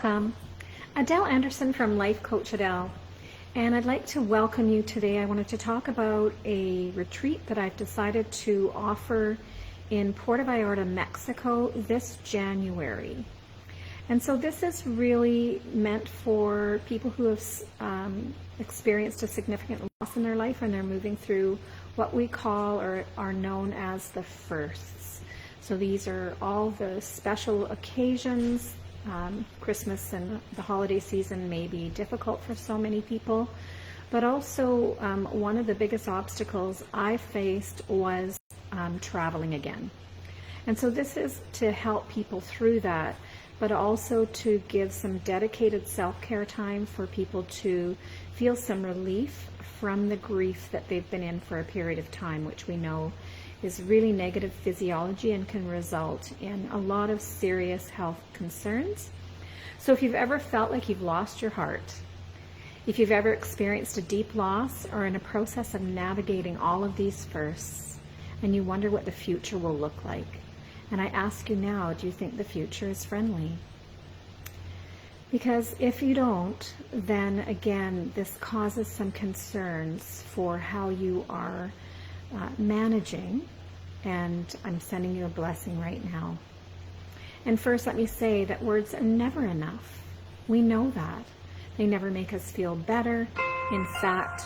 Welcome. Adele Anderson from Life Coach Adele. And I'd like to welcome you today. I wanted to talk about a retreat that I've decided to offer in Puerto Vallarta, Mexico this January. And so this is really meant for people who have experienced a significant loss in their life and they're moving through what we call or are known as the firsts. So these are all the special occasions. Christmas and the holiday season may be difficult for so many people, but also one of the biggest obstacles I faced was traveling again. And so this is to help people through that, but also to give some dedicated self-care time for people to feel some relief from the grief that they've been in for a period of time, which we know is really negative physiology and can result in a lot of serious health concerns. So if you've ever felt like you've lost your heart, if you've ever experienced a deep loss or in a process of navigating all of these firsts, and you wonder what the future will look like, and I ask you now, do you think the future is friendly? Because if you don't, then again, this causes some concerns for how you are managing, and I'm sending you a blessing right now. And first, let me say that words are never enough. We know that. They never make us feel better. In fact,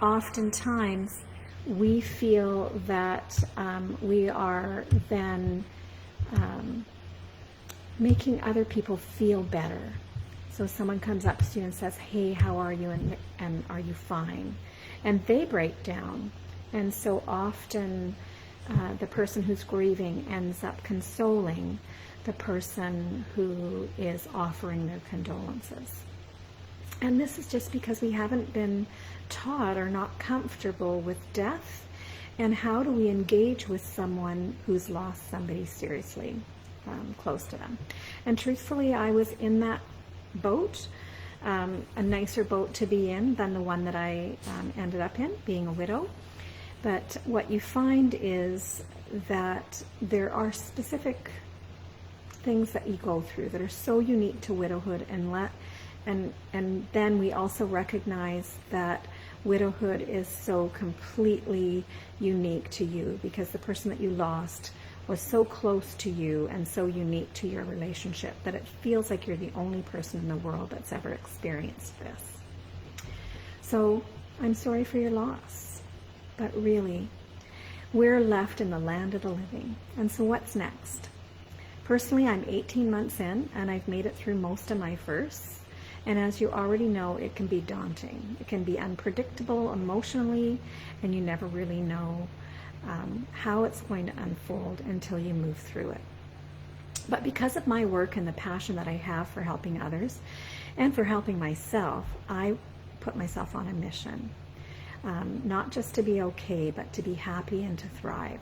oftentimes we feel that we are then making other people feel better. So someone comes up to you and says, "Hey, how are you? And are you fine?" And they break down. And so often the person who's grieving ends up consoling the person who is offering their condolences. And this is just because we haven't been taught or not comfortable with death, and how do we engage with someone who's lost somebody seriously close to them. And truthfully, I was in that boat, a nicer boat to be in than the one that I ended up in, being a widow. But what you find is that there are specific things that you go through that are so unique to widowhood, and then we also recognize that widowhood is so completely unique to you because the person that you lost was so close to you and so unique to your relationship that it feels like you're the only person in the world that's ever experienced this. So I'm sorry for your loss, but really, we're left in the land of the living. And so what's next? Personally, I'm 18 months in, and I've made it through most of my firsts. And as you already know, it can be daunting. It can be unpredictable emotionally, and you never really know how it's going to unfold until you move through it. But because of my work and the passion that I have for helping others and for helping myself, I put myself on a mission. Not just to be okay, but to be happy and to thrive.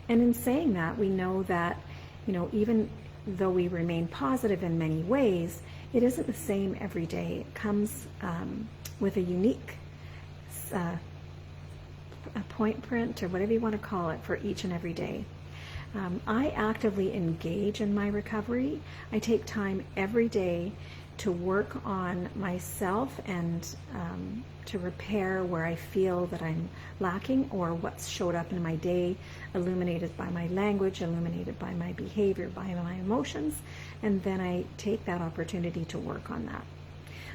And in saying that, we know that, even though we remain positive in many ways, it isn't the same every day. It comes with a unique point print, or whatever you want to call it, for each and every day. I actively engage in my recovery. I take time every day to work on myself and to repair where I feel that I'm lacking, or what's showed up in my day, illuminated by my language, illuminated by my behavior, by my emotions, and then I take that opportunity to work on that.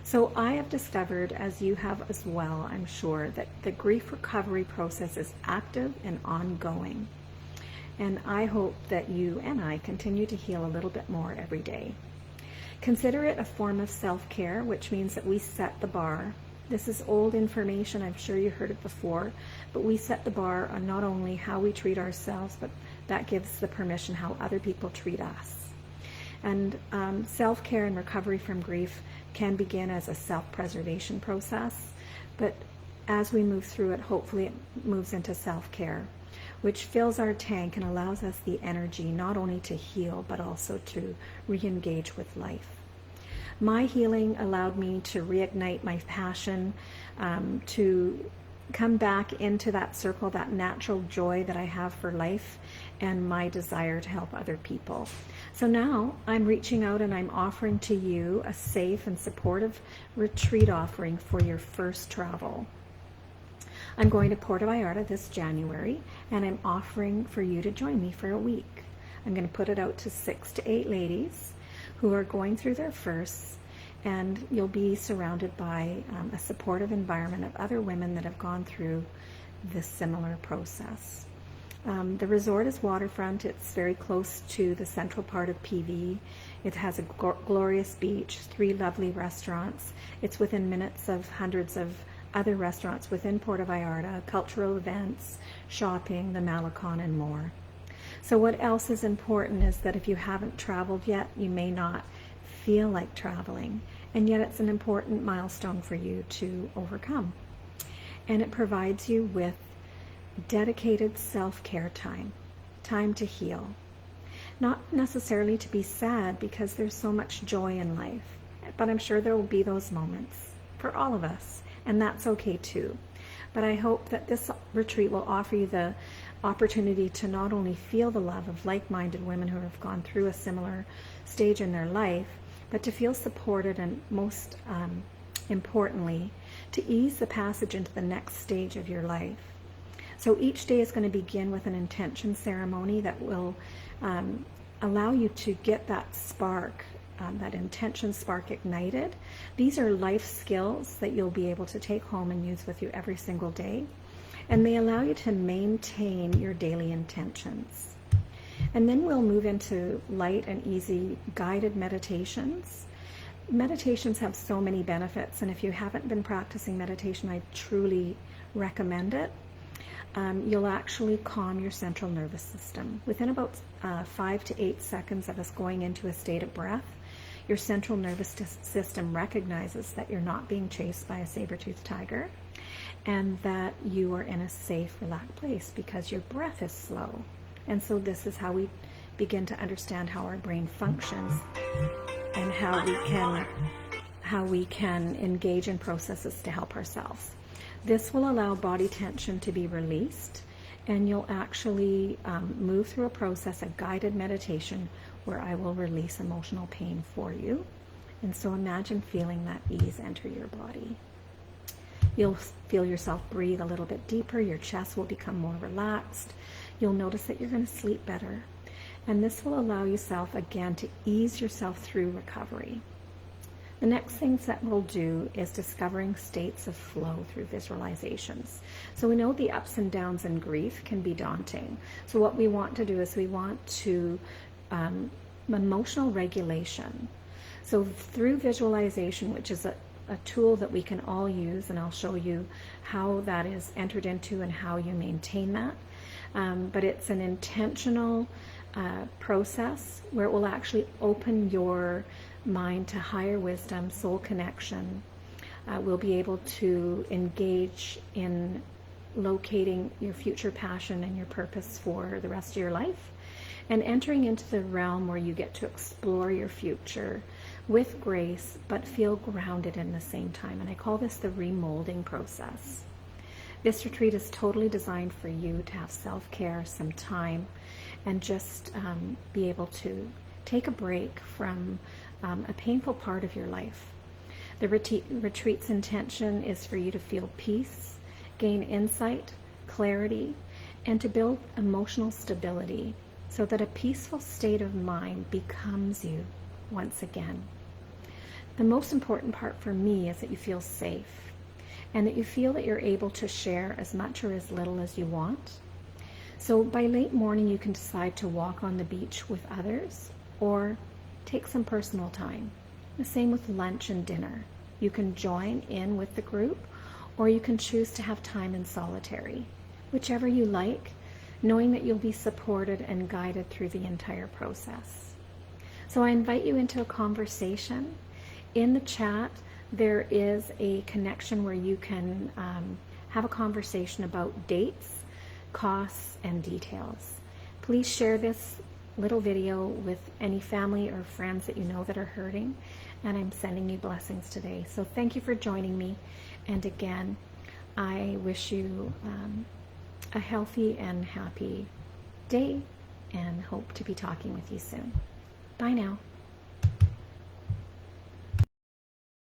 So I have discovered, as you have as well, I'm sure, that the grief recovery process is active and ongoing. And I hope that you and I continue to heal a little bit more every day. Consider it a form of self-care, which means that we set the bar. This is old information, I'm sure you heard it before, but we set the bar on not only how we treat ourselves, but that gives the permission how other people treat us. And self-care and recovery from grief can begin as a self-preservation process, but as we move through it, hopefully it moves into self-care, which fills our tank and allows us the energy not only to heal, but also to re-engage with life. My healing allowed me to reignite my passion, to come back into that circle, that natural joy that I have for life and my desire to help other people. So now I'm reaching out and I'm offering to you a safe and supportive retreat offering for your first travel. I'm going to Puerto Vallarta this January, and I'm offering for you to join me for a week. I'm going to put it out to 6 to 8 ladies who are going through their firsts, and you'll be surrounded by a supportive environment of other women that have gone through this similar process. The resort is waterfront. It's very close to the central part of PV. It has a glorious beach, 3 lovely restaurants. It's within minutes of hundreds of other restaurants within Puerto Vallarta, cultural events, shopping, the Malecon, and more. So what else is important is that if you haven't traveled yet, you may not feel like traveling, and yet it's an important milestone for you to overcome. And it provides you with dedicated self-care time to heal. Not necessarily to be sad, because there's so much joy in life, but I'm sure there will be those moments for all of us, and that's okay too. But I hope that this retreat will offer you the opportunity to not only feel the love of like-minded women who have gone through a similar stage in their life, but to feel supported, and most importantly, to ease the passage into the next stage of your life. So each day is going to begin with an intention ceremony that will allow you to get that spark, that intention spark ignited. These are life skills that you'll be able to take home and use with you every single day. And they allow you to maintain your daily intentions. And then we'll move into light and easy guided meditations. Meditations have so many benefits, and if you haven't been practicing meditation, I truly recommend it. You'll actually calm your central nervous system. Within about 5 to 8 seconds of us going into a state of breath, your central nervous system recognizes that you're not being chased by a saber-toothed tiger, and that you are in a safe, relaxed place because your breath is slow. And so this is how we begin to understand how our brain functions and how we can engage in processes to help ourselves. This will allow body tension to be released, and you'll actually move through a process, a guided meditation, where I will release emotional pain for you. And so imagine feeling that ease enter your body. You'll feel yourself breathe a little bit deeper. Your chest will become more relaxed. You'll notice that you're going to sleep better. And this will allow yourself, again, to ease yourself through recovery. The next things that we'll do is discovering states of flow through visualizations. So we know the ups and downs in grief can be daunting. So what we want to do is we want to emotional regulation. So through visualization, which is a tool that we can all use, and I'll show you how that is entered into and how you maintain that. But it's an intentional process where it will actually open your mind to higher wisdom, soul connection. We'll be able to engage in locating your future passion and your purpose for the rest of your life, and entering into the realm where you get to explore your future with grace, but feel grounded in the same time. And I call this the remolding process. This retreat is totally designed for you to have self-care, some time, and just be able to take a break from a painful part of your life. The retreat's intention is for you to feel peace, gain insight, clarity, and to build emotional stability so that a peaceful state of mind becomes you once again. The most important part for me is that you feel safe, and that you feel that you're able to share as much or as little as you want. So by late morning, you can decide to walk on the beach with others or take some personal time. The same with lunch and dinner. You can join in with the group, or you can choose to have time in solitary. Whichever you like, knowing that you'll be supported and guided through the entire process. So I invite you into a conversation. In the chat, there is a connection where you can have a conversation about dates, costs, and details. Please share this little video with any family or friends that you know that are hurting, and I'm sending you blessings today. So thank you for joining me, and again, I wish you a healthy and happy day and hope to be talking with you soon. Bye now.